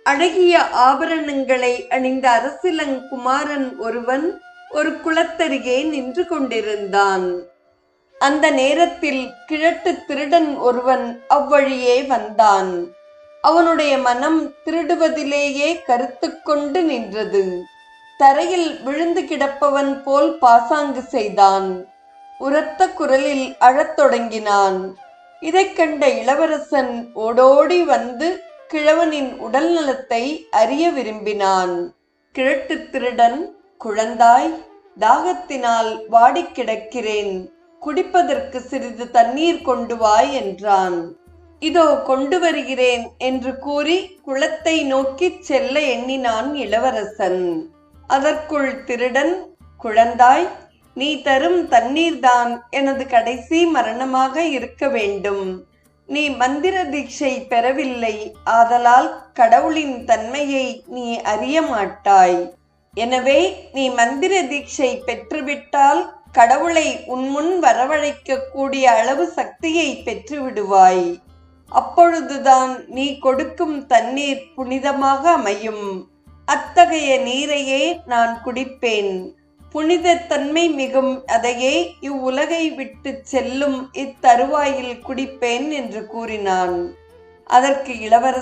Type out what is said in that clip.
அழகிய ஆபரணங்களை அணிந்த அரசிலங்குமாரன் ஒருவன் ஒரு குளத்தருகே நின்று கொண்டிருந்தான். அந்த நேரத்தில் கிழட்டு திருடன் ஒருவன் அவ்வழியே வந்தான். அவனுடைய மனம் திருடுவதிலேயே கருத்து கொண்டு நின்றது. தரையில் விழுந்து கிடப்பவன் போல் பாசாங்கு செய்தான். உரத்த குரலில் அழத் தொடங்கினான். இதைக் கண்ட இளவரசன் ஓடோடி வந்து கிழவனின் உடல் நலத்தை அறிய விரும்பினான். கிழட்டு திருடன், குழந்தாய், தாகத்தினால் வாடி கிடக்கிறேன், குடிப்பதற்கு சிறிது தண்ணீர் கொண்டு வா என்றான். இதோ கொண்டு வருகிறேன் என்று கூறி குளத்தை நோக்கி செல்ல எண்ணினான் இளவரசன். அதற்குள் திருடன், குழந்தாய், நீ தரும் தண்ணீர்தான் எனது கடைசி மரணமாக இருக்க வேண்டும். நீ மந்திர தீட்சை பெறவில்லை, ஆதலால் கடவுளின் தன்மையை நீ அறிய மாட்டாய். எனவே நீ மந்திர தீட்சை பெற்றுவிட்டால் கடவுளை உன்முன் வரவழைக்க கூடிய அளவு சக்தியை பெற்று விடுவாய். அப்பொழுதுதான் நீ கொடுக்கும் தண்ணீர் புனிதமாக அமையும். அத்தகைய நீரையே நான் குடிப்பேன். புனிதத்தன்மை மிகும் அதையே இவ்வுலகை விட்டு செல்லும் இத்தருவாயில் குடிப்பேன் என்று கூறினான். அதற்கு இளவரசன்